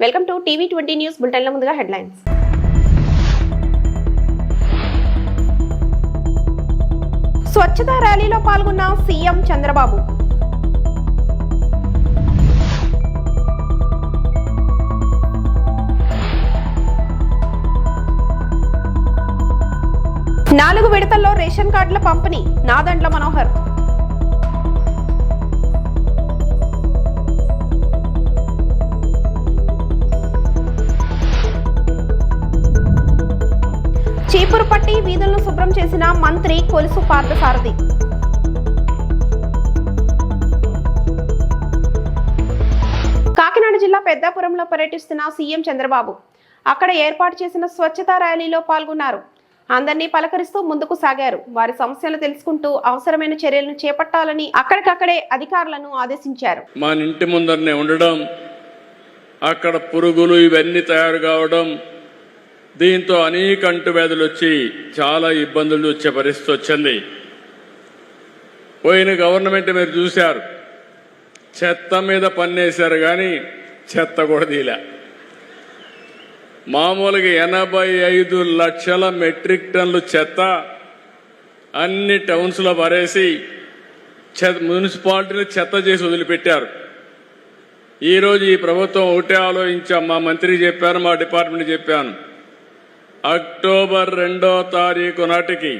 Welcome to TV 20 news బులెటిన్ల ముందుగా headlines. స్వచ్ఛతా ర్యాలీలో పాల్గొన్న సీఎం చంద్రబాబు. నాలుగు విడతల్లో రేషన్ కార్డుల పంపిణీ నాదెండ్ల మనోహర్. చీపురు పట్టి వీధులను శుభ్రం చేసిన మంత్రి కొలుసు పార్థసారథి. కాకినాడ జిల్లా పెద్దాపురంలో పర్యటిస్తున్న సీఎం చంద్రబాబు అక్కడ ఏర్పాటు చేసిన స్వచ్ఛతా ర్యాలీలో పాల్గొన్నారు. అందరినీ పలకరిస్తూ ముందుకు సాగారు. వారి సమస్యలు తెలుసుకుంటూ అవసరమైన చర్యలను చేపట్టాలని అక్కడికక్కడే అధికారులను ఆదేశించారు. మన ఇంటి ముందరనే ఉండడం, అక్కడ పురుగులు ఇవన్నీ తయారు కావడం, దీంతో అనేక అంటువ్యాధులు వచ్చి చాలా ఇబ్బందులు వచ్చే పరిస్థితి వచ్చింది. పోయిన గవర్నమెంట్ మీరు చూశారు, చెత్త మీద పన్నేశారు కానీ చెత్త కూడా తీలే. మామూలుగా 85 లక్షల మెట్రిక్ టన్నులు చెత్త అన్ని టౌన్స్లో పరేసి మున్సిపాలిటీని చెత్త చేసి వదిలిపెట్టారు. ఈరోజు ఈ ప్రభుత్వం ఒకటే ఆలోచించాం. మా మంత్రికి చెప్పాను, మా డిపార్ట్మెంట్ చెప్పాను, అక్టోబర్ 2వ తారీఖు నాటికి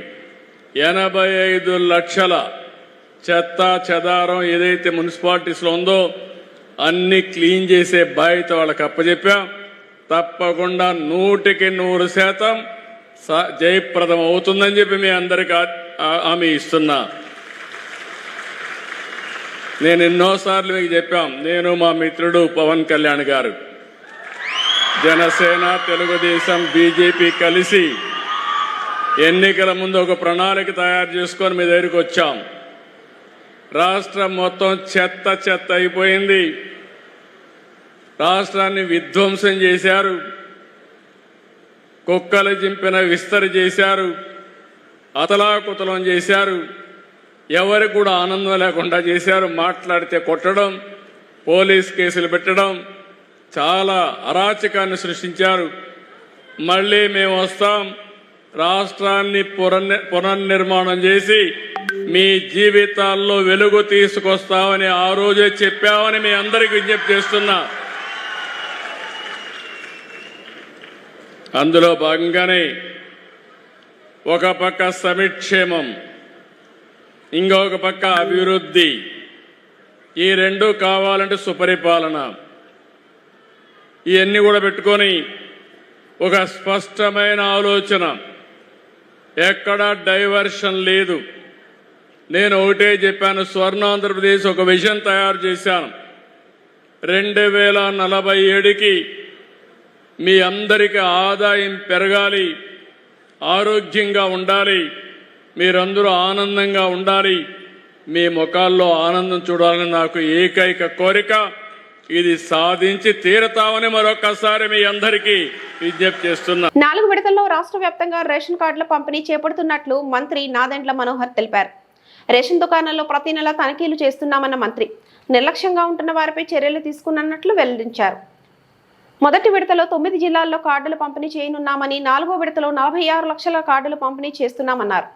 85 లక్షల చెత్త చెదారం ఏదైతే మున్సిపాలిటీస్లో ఉందో అన్ని క్లీన్ చేసే బాధ్యత వాళ్ళకి అప్పచెప్పాం. తప్పకుండా 100% జయప్రదం అవుతుందని చెప్పి మీ అందరికీ హామీ ఇస్తున్నా. నేను ఎన్నోసార్లు మీకు చెప్పాం, నేను మా మిత్రుడు పవన్ కళ్యాణ్ గారు, జనసేన, తెలుగుదేశం, బీజేపీ కలిసి ఎన్నికల ముందు ఒక ప్రణాళిక తయారు చేసుకొని మీ దగ్గరికి వచ్చాం. రాష్ట్రం మొత్తం చెత్త చెత్త అయిపోయింది. రాష్ట్రాన్ని విధ్వంసం చేశారు. కుక్కలు చింపిన విస్తరి చేశారు. అతలాకుతలం చేశారు. ఎవరికి కూడా ఆనందం లేకుండా చేశారు. మాట్లాడితే కొట్టడం, పోలీస్ కేసులు పెట్టడం, చాలా అరాచకాన్ని సృష్టించారు. మళ్ళీ మేము వస్తాం, రాష్ట్రాన్ని పునర్నిర్మాణం చేసి మీ జీవితాల్లో వెలుగు తీసుకొస్తామని ఆ రోజే చెప్పామని మీ అందరికీ విజ్ఞప్తి చేస్తున్నా. అందులో భాగంగానే ఒక పక్క సంక్షేమం, ఇంకొక పక్క అభివృద్ధి, ఈ రెండు కావాలంటే సుపరిపాలన, ఇవన్నీ కూడా పెట్టుకొని ఒక స్పష్టమైన ఆలోచన, ఎక్కడా డైవర్షన్ లేదు. నేను ఒకటే చెప్పాను, స్వర్ణాంధ్రప్రదేశ్ ఒక విజన్ తయారు చేశాను. 2047కి మీ అందరికీ ఆదాయం పెరగాలి, ఆరోగ్యంగా ఉండాలి, మీరందరూ ఆనందంగా ఉండాలి, మీ ముఖాల్లో ఆనందం చూడాలని నాకు ఏకైక కోరిక. ఇది సాధించి తీరతామని మరొకసారి మీ అందరికీ విజ్ఞప్తి చేస్తున్నా. 4 విడతల్లో రాష్ట్ర వ్యాప్తంగా రేషన్ కార్డుల పంపిణీ చేపడుతున్నట్లు మంత్రి నాదెండ్ల మనోహర్ తెలిపారు. రేషన్ దుకాణాల్లో ప్రతి నెల తనిఖీలు చేస్తున్నామన్న మంత్రి నిర్లక్ష్యంగా ఉంటున్న వారిపై చర్యలు తీసుకున్నట్లు వెల్లడించారు. మొదటి విడతలో 9 జిల్లాల్లో కార్డులు పంపిణీ చేయనున్నామని, 4వ విడతలో 46 లక్షల కార్డులు పంపిణీ చేస్తున్నామన్నారు.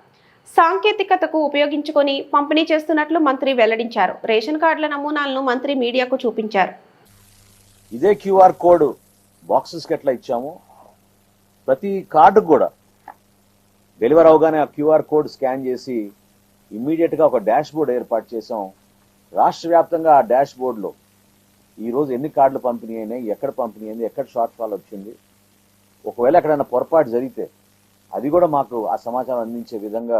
సాంకేతికతకు ఉపయోగించుకొని పంపిణీ చేస్తున్నట్లు మంత్రి వెల్లడించారు. రేషన్ కార్డుల నమూనాలను మంత్రి మీడియాకు చూపించారు. ఇదే క్యూఆర్ కోడ్ బాక్సెస్కి ఎట్లా ఇచ్చాము, ప్రతి కార్డు కూడా డెలివరీ అవగానే ఆ క్యూఆర్ కోడ్ స్కాన్ చేసి ఇమ్మీడియట్గా ఒక డాష్ బోర్డ్ ఏర్పాటు చేసాం. రాష్ట్ర వ్యాప్తంగా ఆ డాష్ బోర్డులో ఈరోజు ఎన్ని కార్డులు పంపిణీ అయినాయి, ఎక్కడ పంపిణీ అయింది, ఎక్కడ షార్ట్ ఫాల్ వచ్చింది, ఒకవేళ ఎక్కడైనా పొరపాటు జరిగితే అది కూడా మాకు ఆ సమాచారం అందించే విధంగా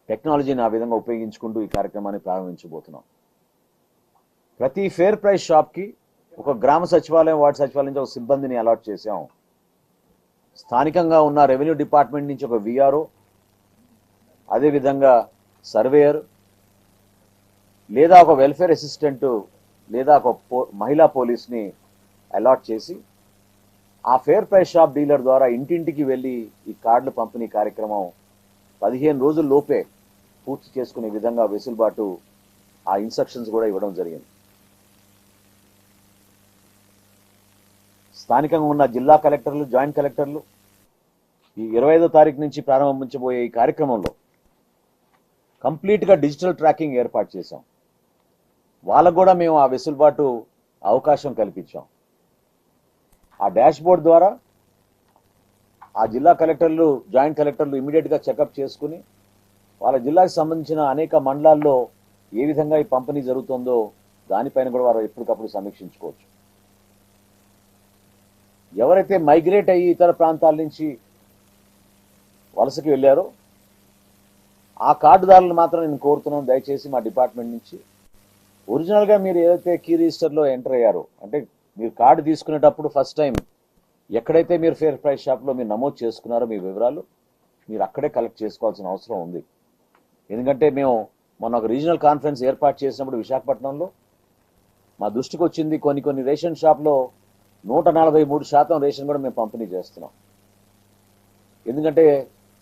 టెక్నాలజీని ఆ విధంగా ఉపయోగించుకుంటూ ఈ కార్యక్రమాన్ని ప్రారంభించబోతున్నాం. ప్రతి ఫేర్ ప్రైస్ షాప్కి ఒక గ్రామ సచివాలయం, వార్డు సచివాలయం నుంచి ఒక సిబ్బందిని అలాట్ చేసాం. స్థానికంగా ఉన్న రెవెన్యూ డిపార్ట్మెంట్ నుంచి ఒక విఆర్ఓ, అదేవిధంగా సర్వేయర్ లేదా ఒక వెల్ఫేర్ అసిస్టెంట్ లేదా ఒక మహిళా పోలీస్ని అలాట్ చేసి ఆ ఫేర్ ప్రైస్ షాప్ డీలర్ ద్వారా ఇంటింటికి వెళ్ళి ఈ కార్డుల పంపిణీ కార్యక్రమం 15 రోజుల లోపే పూర్తి చేసుకునే విధంగా వెసులుబాటు ఆ ఇన్స్ట్రక్షన్స్ కూడా ఇవ్వడం జరిగింది. స్థానికంగా ఉన్న జిల్లా కలెక్టర్లు, జాయింట్ కలెక్టర్లు ఈ 25వ తారీఖు నుంచి ప్రారంభించబోయే ఈ కార్యక్రమంలో కంప్లీట్గా డిజిటల్ ట్రాకింగ్ ఏర్పాటు చేశాం. వాళ్ళకు కూడా మేము ఆ వెసులుబాటు అవకాశం కల్పించాం. ఆ డాష్ బోర్డ్ ద్వారా ఆ జిల్లా కలెక్టర్లు, జాయింట్ కలెక్టర్లు ఇమీడియట్గా చెకప్ చేసుకుని వాళ్ళ జిల్లాకి సంబంధించిన అనేక మండలాల్లో ఏ విధంగా ఈ పంపిణీ జరుగుతుందో దానిపైన కూడా వారు ఎప్పటికప్పుడు సమీక్షించుకోవచ్చు. ఎవరైతే మైగ్రేట్ అయ్యి ఇతర ప్రాంతాల నుంచి వలసకి వెళ్ళారో ఆ కార్డుదారులను మాత్రం నేను కోరుతున్నాను, దయచేసి మా డిపార్ట్మెంట్ నుంచి ఒరిజినల్గా మీరు ఏదైతే కీ రిజిస్టర్లో ఎంటర్ అయ్యారో, అంటే మీరు కార్డు తీసుకునేటప్పుడు ఫస్ట్ టైం ఎక్కడైతే మీరు ఫేర్ ప్రైస్ షాప్లో మీరు నమోదు చేసుకున్నారో మీ వివరాలు మీరు అక్కడే కలెక్ట్ చేసుకోవాల్సిన అవసరం ఉంది. ఎందుకంటే మేము మొన్న ఒక రీజనల్ కాన్ఫరెన్స్ ఏర్పాటు చేసినప్పుడు విశాఖపట్నంలో మా దృష్టికి వచ్చింది, కొన్ని రేషన్ షాప్లో 143% రేషన్ కూడా మేము పంపిణీ చేస్తున్నాం. ఎందుకంటే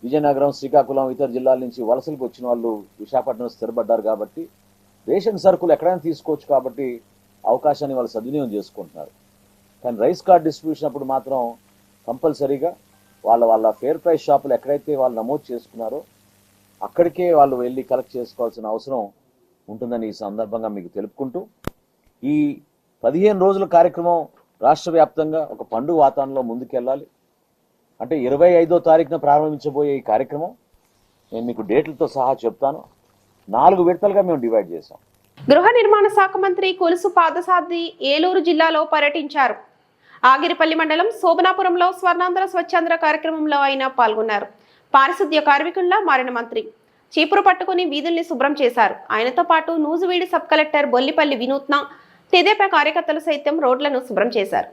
విజయనగరం, శ్రీకాకుళం, ఇతర జిల్లాల నుంచి వలసలకు వచ్చిన వాళ్ళు విశాఖపట్నంలో స్థిరపడ్డారు కాబట్టి రేషన్ సరుకులు ఎక్కడైనా తీసుకోవచ్చు కాబట్టి అవకాశాన్ని వాళ్ళు సద్వినియోగం చేసుకుంటున్నారు. కానీ రైస్ కార్డ్ డిస్ట్రిబ్యూషన్ అప్పుడు మాత్రం కంపల్సరీగా వాళ్ళ ఫేర్ ప్రైస్ షాపులు ఎక్కడైతే వాళ్ళు నమోదు చేసుకున్నారో అక్కడికే వాళ్ళు వెళ్ళి కలెక్ట్ చేసుకోవాల్సిన అవసరం ఉంటుందని ఈ సందర్భంగా మీకు తెలుపుకుంటూ, ఈ 15 రోజుల కార్యక్రమం రాష్ట్ర వ్యాప్తంగా ఒక పండుగ వాతావరణంలో ముందుకెళ్ళాలి. అంటే 25వ తారీఖున ప్రారంభించబోయే ఈ కార్యక్రమం నేను మీకు డేట్లతో సహా చెప్తాను. 4 విడతలుగా మేము డివైడ్ చేశాం. గృహ నిర్మాణ శాఖ మంత్రి కొలుసు పాదసారథి ఏలూరు జిల్లాలో పర్యటించారు. ఆగిరిపల్లి మండలం శోభనాపురంలో స్వర్ణాంధ్ర స్వచ్ఛాంధ్ర కార్యక్రమంలో ఆయన పాల్గొన్నారు. పారిశుద్ధ్య కార్మికుల్లా మారిన మంత్రి చీపురు పట్టుకుని వీధుల్ని శుభ్రం చేశారు. ఆయనతో పాటు నూజివీడు సబ్ కలెక్టర్ బొల్లిపల్లి వినూత్న, తెదేపా కార్యకర్తలు సైతం రోడ్లను శుభ్రం చేశారు.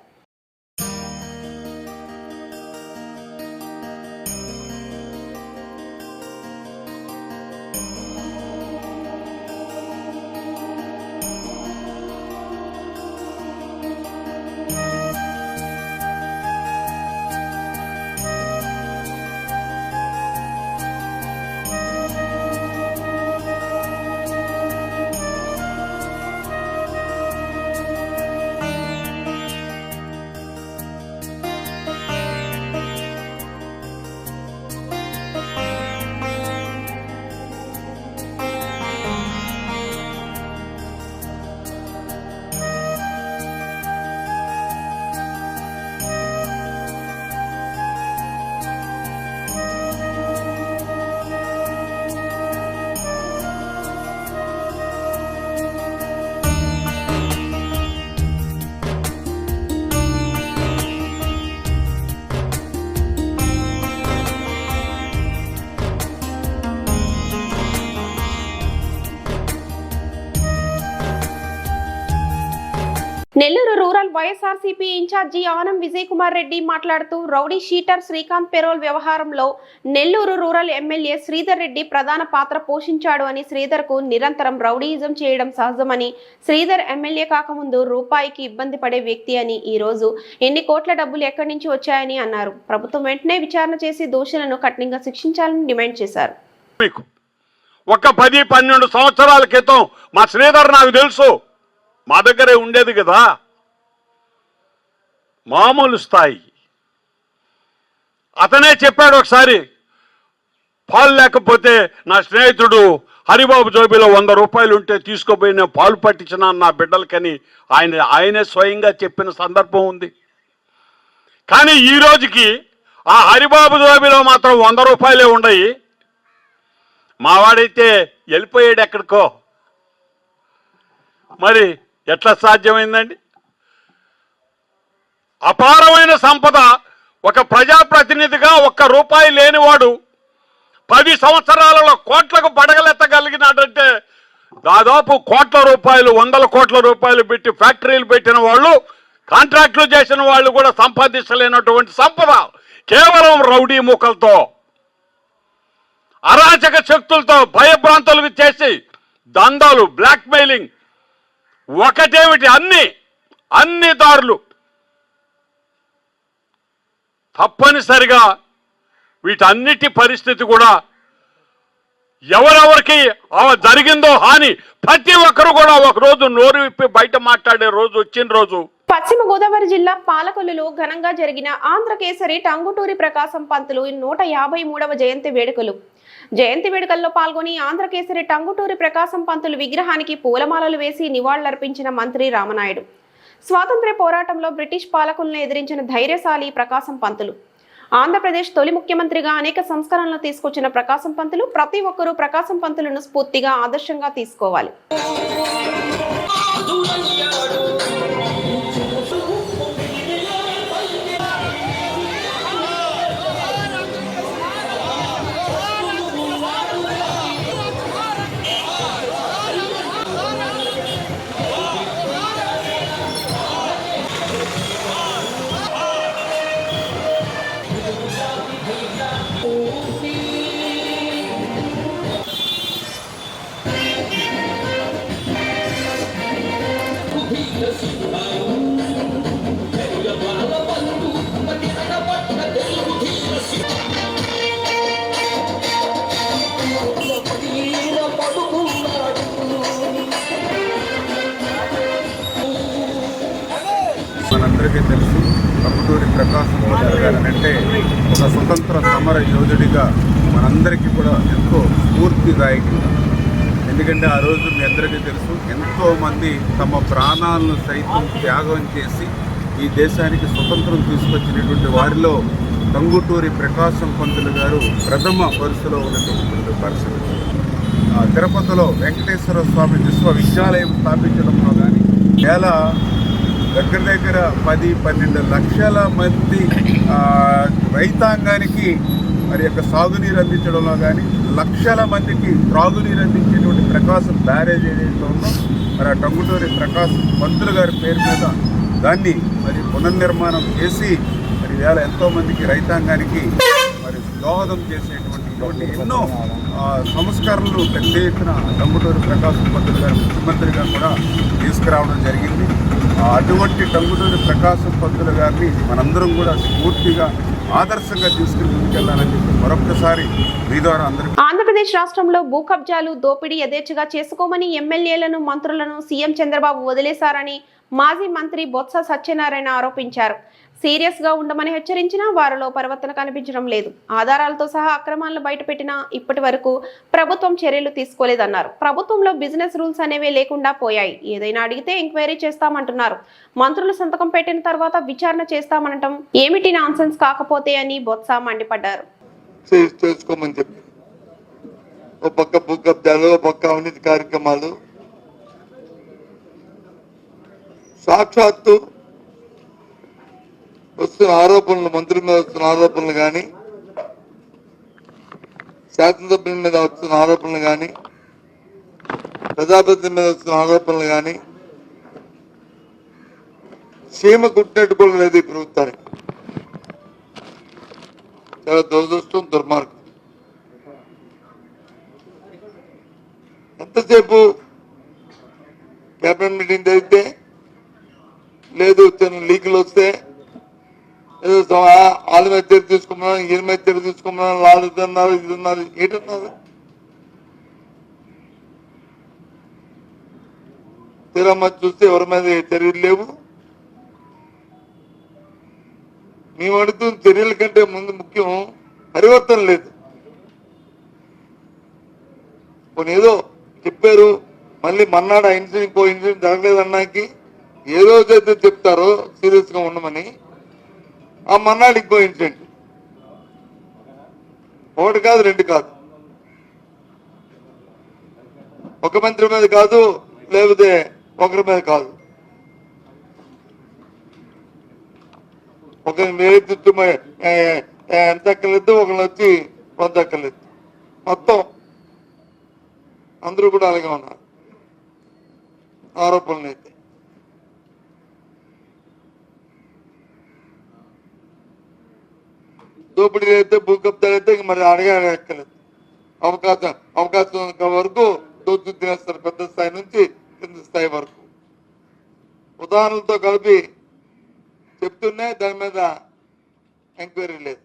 నెల్లూరు రూరల్ వైఎస్ఆర్సీపీ ఇన్ఛార్జి ఆనం విజయ్ కుమార్ రెడ్డి మాట్లాడుతూ రౌడీ షీటర్ శ్రీకాంత్ పెరోల్ వ్యవహారంలో నెల్లూరు రూరల్ ఎమ్మెల్యే శ్రీధర్ రెడ్డి ప్రధాన పాత్ర పోషించాడు అని, శ్రీధర్కు నిరంతరం రౌడీయిజం చేయడం సహజమని, శ్రీధర్ ఎమ్మెల్యే కాకముందు రూపాయికి ఇబ్బంది పడే వ్యక్తి అని, ఈ రోజు ఎన్ని కోట్ల డబ్బులు ఎక్కడి నుంచి వచ్చాయని అన్నారు. ప్రభుత్వం వెంటనే విచారణ చేసి దోషులను కఠినంగా శిక్షించాలని డిమాండ్ చేశారు. ఒక 10-12 సంవత్సరాల క్రితం మా శ్రీధర్ నాకు తెలుసు, మా దగ్గరే ఉండేది కదా, మామూలు స్థాయి. అతనే చెప్పాడు ఒకసారి, పాలు లేకపోతే నా స్నేహితుడు హరిబాబు జోబిలో 100 రూపాయలు ఉంటే తీసుకోపోయి నేను పాలు పట్టించిన నా బిడ్డలకని ఆయనే స్వయంగా చెప్పిన సందర్భం ఉంది. కానీ ఈ రోజుకి ఆ హరిబాబు జోబిలో మాత్రం 100 రూపాయలే ఉండయి. మావాడైతే వెళ్ళిపోయాడు ఎక్కడికో. మరి ఎట్లా సాధ్యమైందండి? అపారమైన సంపద ఒక ప్రజాప్రతినిధిగా 1 రూపాయి లేనివాడు 10 సంవత్సరాలలో కోట్లకు పడగలెత్తగలిగినాడంటే, దాదాపు కోట్ల రూపాయలు, 100 కోట్ల రూపాయలు పెట్టి ఫ్యాక్టరీలు పెట్టిన వాళ్ళు, కాంట్రాక్టులు చేసిన వాళ్ళు కూడా సంపాదించలేనటువంటి సంపద కేవలం రౌడీ మూకలతో, అరాచక శక్తులతో భయభ్రాంతులకు చేసి దందాలు, బ్లాక్మెయిలింగ్, ఒకటేమిటి అన్ని దారులు తప్పనిసరిగా వీటన్నిటి పరిస్థితి కూడా ఎవరెవరికి జరిగిందో హాని ప్రతి ఒక్కరు కూడా ఒక రోజు నోరు విప్పి బయట మాట్లాడే రోజు వచ్చిన రోజు పశ్చిమ గోదావరి జిల్లా పాలకొల్లులో ఘనంగా జరిగిన ఆంధ్రకేసరి టంగుటూరి ప్రకాశం పంతులు 153వ జయంతి వేడుకల్లో పాల్గొని ఆంధ్రకేసరి టంగుటూరి ప్రకాశం పంతులు విగ్రహానికి పూలమాలలు వేసి నివాళులర్పించిన మంత్రి రామనాయుడు. స్వాతంత్ర్య పోరాటంలో బ్రిటిష్ పాలకులను ఎదిరించిన ధైర్యశాలి ప్రకాశం పంతులు. ఆంధ్రప్రదేశ్ తొలి ముఖ్యమంత్రిగా అనేక సంస్కరణలు తీసుకొచ్చిన ప్రకాశం పంతులు ప్రతి ఒక్కరూ ప్రకాశం పంతులను స్ఫూర్తిగా ఆదర్శంగా తీసుకోవాలి. మనందరికీ తెలుసు, టంగుటూరి ప్రకాశం పంతులు గారు అంటే ఒక స్వతంత్ర సమర యోధుడిగా మనందరికీ కూడా ఎంతో స్ఫూర్తిదాయకంగా. ఎందుకంటే ఆ రోజు మీ అందరికీ తెలుసు, ఎంతోమంది తమ ప్రాణాలను సైతం త్యాగం చేసి ఈ దేశానికి స్వతంత్రం తీసుకొచ్చినటువంటి వారిలో టంగుటూరి ప్రకాశం పంతులు గారు ప్రథమ వరుసలో ఉన్నటువంటి పరిస్థితి. తిరుపతిలో వెంకటేశ్వర స్వామి విశ్వవిద్యాలయం స్థాపించడంలో కానీ దగ్గర 10-12 లక్షల మంది రైతాంగానికి మరి యొక్క సాగునీరు అందించడంలో కానీ లక్షల మందికి త్రాగునీరు అందించేటువంటి ప్రకాశం బ్యారేజ్ ఏదైతే ఉందో మరి ఆ టంగుటూరి ప్రకాశం పంతులు గారి పేరు మీద దాన్ని మరి పునర్నిర్మాణం చేసి మరి వేళ ఎంతోమందికి రైతాంగానికి మరి దోహదం చేసేటువంటి ఎన్నో సంస్కరణలు పెద్ద ఎత్తున టంగుటూరి ప్రకాశం పంతులు గారు ముఖ్యమంత్రిగా కూడా తీసుకురావడం జరిగింది. అటువంటి టంగుటూరి ప్రకాశం పంతులు గారిని మనందరం కూడా స్ఫూర్తిగా ఆదర్శంగా తీసుకుని ముందుకెళ్లాలని చెప్పి మరొకసారి మీ ద్వారా అందరికీ. ఆంధ్రప్రదేశ్ రాష్ట్రంలో భూ కబ్జాలు దోపిడీ యథేచ్ఛగా చేసుకోమని ఎమ్మెల్యేలను మంత్రులను సీఎం చంద్రబాబు వదిలేశారని మాజీ మంత్రి బొత్స సత్యనారాయణ ఆరోపించారు. సీరియస్ గా ఉండమని హెచ్చరించినా వారిలో పరివర్తన కనిపించడం లేదు. ఆధారాలతో సహా అక్రమాలను బయటపెట్టినా ఇప్పటి వరకు ప్రభుత్వం చర్యలు తీసుకోలేదన్నారు. ప్రభుత్వంలో బిజినెస్ రూల్స్ అనేవే లేకుండా పోయాయి. ఏదైనా అడిగితే ఎంక్వైరీ చేస్తామంటున్నారు. మంత్రులు సంతకం పెట్టిన తర్వాత విచారణ చేస్తామనటం ఏమిటి నాన్సెన్స్ కాకపోతే అని బొత్స మండిపడ్డారు. చేసుకోమని చెప్పి ఒక పక్క భూ కబ్జాలు, ఒక పక్క అవినీతి కార్యక్రమాలు, సాక్షాత్తు వస్తున్న ఆరోపణలు, మంత్రుల మీద వస్తున్న ఆరోపణలు కానీ, శాసనసభ్యుల మీద వస్తున్న ఆరోపణలు కానీ, ప్రజాప్రతినిధుల మీద వస్తున్న ఆరోపణలు కానీ సీమ కుట్టినట్టు కూడా లేదు ఈ ప్రభుత్వానికి. చాలా దురదృష్టం, దుర్మార్గం. ఎంతసేపు కేబినెట్ మీటింగ్ జరిగితే లేదు, లీకులు వస్తే ఏదో వాళ్ళ మీద చర్య తీసుకున్నాను, ఈయన మీద చర్య తీసుకున్నాను, వాళ్ళు ఇదన్నారు, ఇది ఉన్నారు, ఏంటన్నారు? తీరమ్మ చూస్తే ఎవరి మీద చర్యలు లేవు. మేము అడుగుతున్న చర్యల కంటే ముందు ముఖ్యం పరివర్తన లేదు. కొన్ని ఏదో చెప్పారు, మళ్ళీ మన్నాడు ఆ ఇన్సిడెంట్ ఇంకో ఇన్సిడెంట్ జరగలేదన్నాకి ఏ రోజైతే చెప్తారో సీరియస్ గా ఉండమని, ఆ మన్నాడు ఇంకో ఇన్సిడెంట్. ఒకటి కాదు, రెండు కాదు, ఒక మంత్రి మీద కాదు, లేకపోతే ఒకరి మీద కాదు, ఒక నేతృత్వం ఎంత అక్కర్లేదు, ఒకళ్ళు వచ్చి కొంత అక్కర్లేదు, మొత్తం అందరూ కూడా అలాగే ఉన్నారు ఆరోపణలు అయితే. దోపిడీ అయితే, భూ కబ్జాలు అయితే మరి అడగలేదు. అవకాశం వరకు దోచు తినేస్తారు, పెద్ద స్థాయి నుంచి కింద స్థాయి వరకు. ఉదాహరణలతో కలిపి చెప్తున్నా దాని మీద ఎంక్వైరీ లేదు,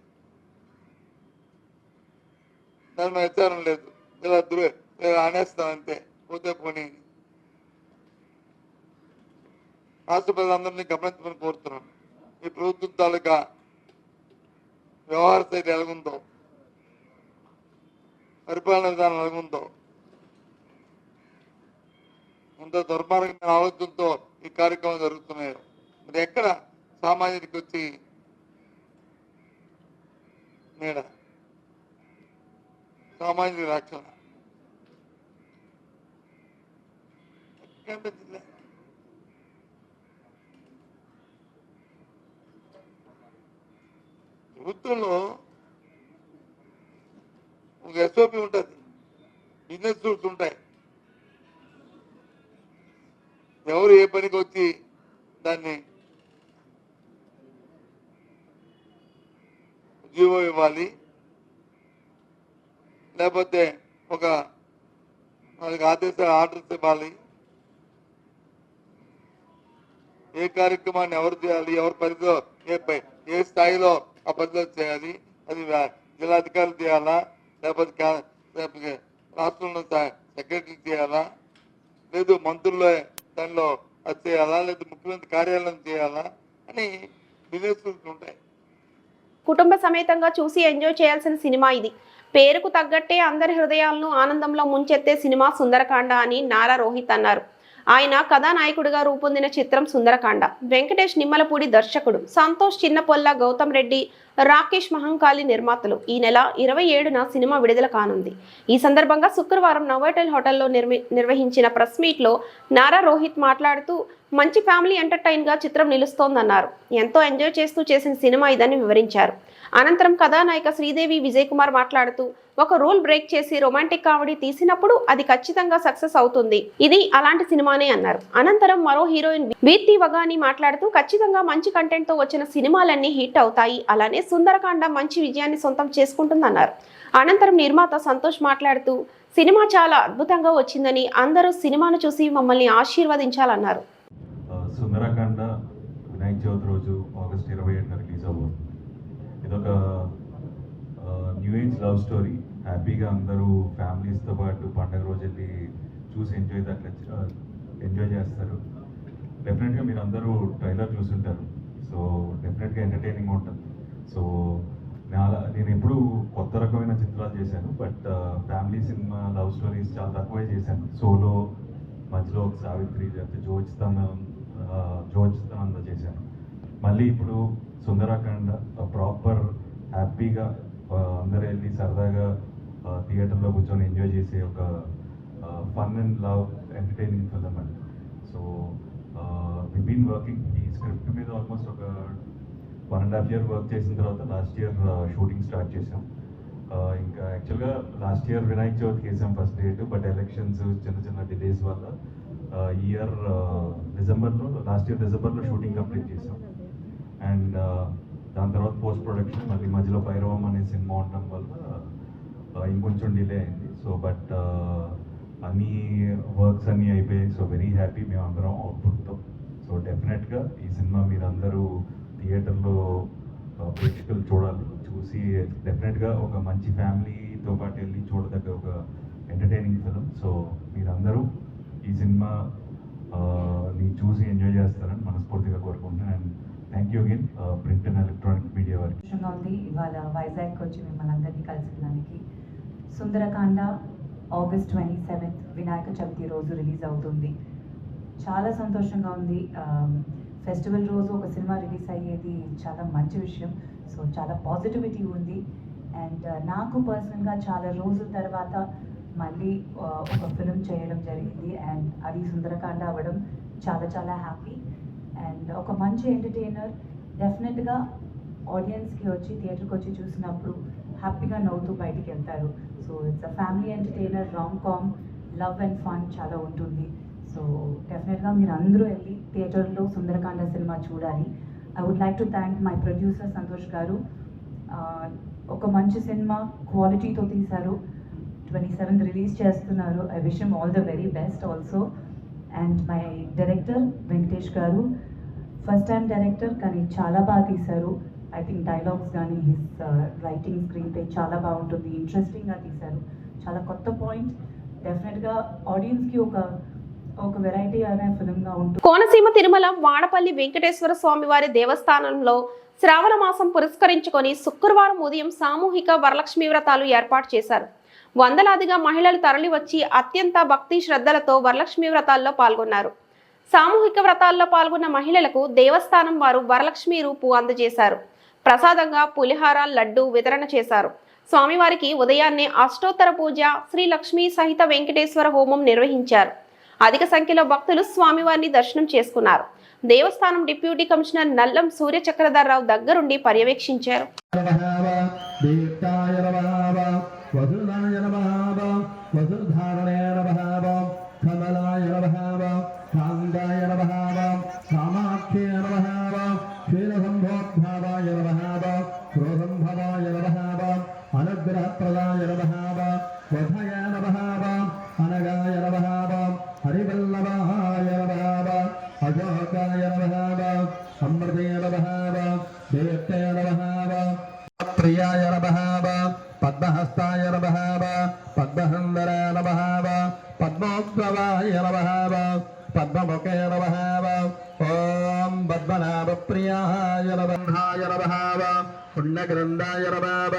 దాని మీద విచారణ లేదు. ఇలా అనేస్తాం అంతే, పోతే పోనీ. రాష్ట్ర ప్రజలందరినీ గమనించమని కోరుతున్నాను. ఈ ప్రభుత్వం తాలూకా వ్యవహార శైలి ఎలాగుందో, పరిపాలన విధానం ఎలాగుందో, ఎంత దుర్మార్గమైన ఆలోచనతో ఈ కార్యక్రమం జరుగుతున్నాయో, మరి ఎక్కడ సామాన్యుడికి వచ్చి నీడ, సామాన్యుడి రక్షణ కనిపించింది. ప్రభుత్వంలో ఒక ఎస్ఓపి ఉంటుంది, బిజినెస్ రూల్స్ ఉంటాయి. ఎవరు ఏ పనికి వచ్చి దాన్ని జీవో ఇవ్వాలి, లేకపోతే ఒక వాళ్ళకి ఆర్డర్స్ ఇవ్వాలి, ఏ కార్యక్రమాన్ని ఎవరు చేయాలి, ఎవరి పరిధిలో ఏ స్థాయిలో ఆ పరిధిలో చేయాలి, అది జిల్లాధికారులు చేయాలా, లేకపోతే రాష్ట్రంలో సెక్రటరీ చేయాలా, లేదు మంత్రుల్లో దానిలో అది చేయాలా, లేదా ముఖ్యమంత్రి కార్యాలయం చేయాలా అని బిజినెస్ ఉంటాయి. కుటుంబ సమేతంగా చూసి ఎంజాయ్ చేయాల్సిన సినిమా ఇది. పేరుకు తగ్గట్టే అందరి హృదయాలను ఆనందంలో ముంచెత్తే సినిమా సుందరకాండ అని నారా రోహిత్ అన్నారు. ఆయన కథానాయకుడిగా రూపొందిన చిత్రం సుందరకాండ. వెంకటేష్ నిమ్మలపూడి దర్శకుడు, సంతోష్ చిన్నపొల్ల, గౌతమ్ రెడ్డి, రాకేష్ మహంకాళి నిర్మాతలు. ఈ నెల 27న సినిమా విడుదల కానుంది. ఈ సందర్భంగా శుక్రవారం నోవాటెల్ హోటల్లో నిర్వహించిన ప్రెస్ మీట్లో నారా రోహిత్ మాట్లాడుతూ మంచి ఫ్యామిలీ ఎంటర్టైన్గా చిత్రం నిలుస్తోందన్నారు. ఎంతో ఎంజాయ్ చేస్తూ చేసిన సినిమా ఇదని వివరించారు. అనంతరం కథానాయిక శ్రీదేవి విజయ్ కుమార్ మాట్లాడుతూ ఒక రూల్ బ్రేక్ చేసి రొమాంటిక్ కామెడీ తీసినప్పుడు అది ఖచ్చితంగా సక్సెస్ అవుతుంది, ఇది అలాంటి సినిమానే అన్నారు. అనంతరం మరో హీరోయిన్ వీర్తి వగాని మాట్లాడుతూ ఖచ్చితంగా మంచి కంటెంట్ తో వచ్చిన సినిమాలన్నీ హిట్ అవుతాయి, అలానే సుందరకాండ మంచి విజయాన్ని సొంతం చేసుకుంటుందన్నారు. అనంతరం నిర్మాత సంతోష్ మాట్లాడుతూ సినిమా చాలా అద్భుతంగా వచ్చిందని, అందరూ సినిమాను చూసి మమ్మల్ని ఆశీర్వదించాలన్నారు. సుందరకాండ వినాయక చవితి రోజు ఆగస్ట్ 27న రిలీజ్ అవ్వదు. ఇదొక న్యూ ఏజ్ లవ్ స్టోరీ. హ్యాపీగా అందరూ ఫ్యామిలీస్తో పాటు పండగ రోజు వెళ్ళి చూసి ఎంజాయ్ చేస్తారు. డెఫినెట్గా మీరు అందరూ ట్రైలర్ చూసుంటారు. సో డెఫినెట్గా ఎంటర్టైనింగ్ ఉంటుంది. సో నేను ఎప్పుడు కొత్త రకమైన చిత్రాలు చేశాను, but family cinema love stories చాలా తక్కువే చేశాను. సోలో, మధ్యలో ఒక సావిత్రి, లేకపోతే జోచిస్తానంద చేశాను. మళ్ళీ ఇప్పుడు సుందరకాండ ప్రాపర్ హ్యాపీగా అందరూ వెళ్ళి సరదాగా థియేటర్లో కూర్చొని ఎంజాయ్ చేసే ఒక fun and love entertaining film అండి. సో వి బీన్ వర్కింగ్ ఈ స్క్రిప్ట్ మీద ఆల్మోస్ట్ ఒక 1.5 year వర్క్ చేసిన తర్వాత లాస్ట్ ఇయర్ షూటింగ్ స్టార్ట్ చేసాం. ఇంకా యాక్చువల్గా లాస్ట్ ఇయర్ వినాయక చవితికి వేసాం ఫస్ట్ డేట్, బట్ ఎలక్షన్స్ చిన్న డిలేస్ వల్ల ఇయర్ లాస్ట్ ఇయర్ డిసెంబర్లో షూటింగ్ కంప్లీట్ చేసాం. అండ్ దాని తర్వాత పోస్ట్ ప్రొడక్షన్ మళ్ళీ మధ్యలో భైరవం అనే సినిమా ఉండడం వల్ల ఇంకొంచెం డిలే అయింది. సో బట్ అన్ని వర్క్స్ అన్నీ అయిపోయాయి. సో వెరీ హ్యాపీ మేము అందరం అవుట్పుట్తో. సో డెఫినెట్గా ఈ సినిమా మీరు అందరూ థియేటర్లో ప్రేక్షకులు చూడాలి. చూసి డెఫినెట్గా ఒక మంచి ఫ్యామిలీతో పాటు వెళ్ళి చూడదగ్గ ఒక ఎంటర్టైనింగ్ ఫిలిం. సో మీరందరూ ఈ సినిమా చూసి ఎంజాయ్ చేస్తారని మనస్ఫూర్తిగా కోరుకుంటున్నాను. And thank you again print and electronic media వారికి. ఉంది ఇవాళ వైజాగ్కి వచ్చి మిమ్మల్ని అందరినీ కలిసిదానికి. సుందరకాండ ఆగస్ట్ 27th వినాయక చవితి రోజు రిలీజ్ అవుతుంది. చాలా సంతోషంగా ఉంది. ఫెస్టివల్ రోజు ఒక సినిమా రిలీజ్ అయ్యేది చాలా మంచి విషయం. సో చాలా పాజిటివిటీ ఉంది. అండ్ నాకు పర్సనల్గా చాలా రోజుల తర్వాత మళ్ళీ ఒక ఫిలిం చేయడం జరిగింది. అండ్ అది సుందరకాండ అవ్వడం చాలా హ్యాపీ. అండ్ ఒక మంచి ఎంటర్టైనర్. డెఫినెట్గా ఆడియన్స్కి వచ్చి థియేటర్కి వచ్చి చూసినప్పుడు హ్యాపీగా నవ్వుతూ బయటికి వెళ్తారు. So it's a family entertainer, rom com, love and fun చాలా ఉంటుంది. సో డెఫినెట్గా మీరు అందరూ వెళ్ళి థియేటర్లో సుందరకాండ సినిమా చూడాలి. I would like to thank my producer Santosh garu. ఒక మంచి సినిమా క్వాలిటీతో తీశారు. 27th రిలీజ్ చేస్తున్నారు. I wish him all the very best also. And my director Venkatesh garu, first time director కానీ చాలా బాగా తీశారు. ఐ థింక్ డైలాగ్స్ కానీ హిస్ రైటింగ్ స్క్రీన్ పే చాలా బాగుంటుంది. ఇంట్రెస్టింగ్గా తీశారు. చాలా కొత్త పాయింట్. డెఫినెట్గా ఆడియన్స్కి ఒక వెరైటీ అనే ఫిల్మ్గా ఉంటుంది. కోనసీమ తిరుమల వాడపల్లి వెంకటేశ్వర స్వామి వారి దేవస్థానంలో శ్రావణ మాసం పురస్కరించుకొని శుక్రవారం ఉదయం సామూహిక వరలక్ష్మి వ్రతాలు ఏర్పాటు చేశారు. వందలాదిగా మహిళలు తరలివచ్చి అత్యంత భక్తి శ్రద్ధలతో వరలక్ష్మి వ్రతాల్లో పాల్గొన్నారు. సామూహిక వ్రతాల్లో పాల్గొన్న మహిళలకు దేవస్థానం వారు వరలక్ష్మి రూపు అందజేశారు. ప్రసాదంగా పులిహార, లడ్డు వితరణ చేశారు. స్వామివారికి ఉదయాన్నే అష్టోత్తర పూజ, శ్రీ లక్ష్మీ సహిత వెంకటేశ్వర హోమం నిర్వహించారు. అధిక సంఖ్యలో భక్తులు స్వామివారిని దర్శనం చేసుకున్నారు. దేవస్థానం డిప్యూటీ కమిషనర్ నల్లం సూర్య చక్రధర్రావు దగ్గరుండి పర్యవేక్షించారు. అనుగ్రహప్రదాయ నమః వధయ నమః అనగాయ నమః హరివల్లభాయ నమః అజోకాయ నమః అమృతే నమః దేవతే నమః ప్రియాయ నమః పద్మహస్తాయ నమః పద్మహందరాయ నమః పద్మోద్భవాయ నమః పద్మముఖే నమః ఓం పద్మనాభప్రియాయ నమః పుణ్యగ్రంథాయ నమః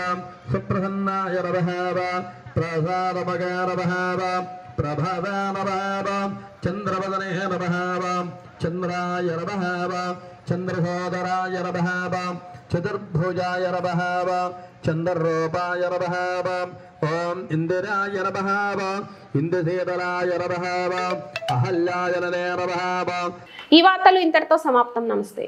సుప్రసన్నాయ నమః ప్రసాదమగా నమః ప్రభవా నమః చంద్రవదనే నమః చంద్రాయ నమః చంద్రసోదరాయ నమః చతుర్భుజాయ నమః చంద్రరూపాయ నమః ఓం ఇందిరాయ నమః ఇంద్రశీతలాయ నమః అహల్యాయ నమః. ఈ వార్తలు ఇంతటితో సమాప్తం. నమస్తే.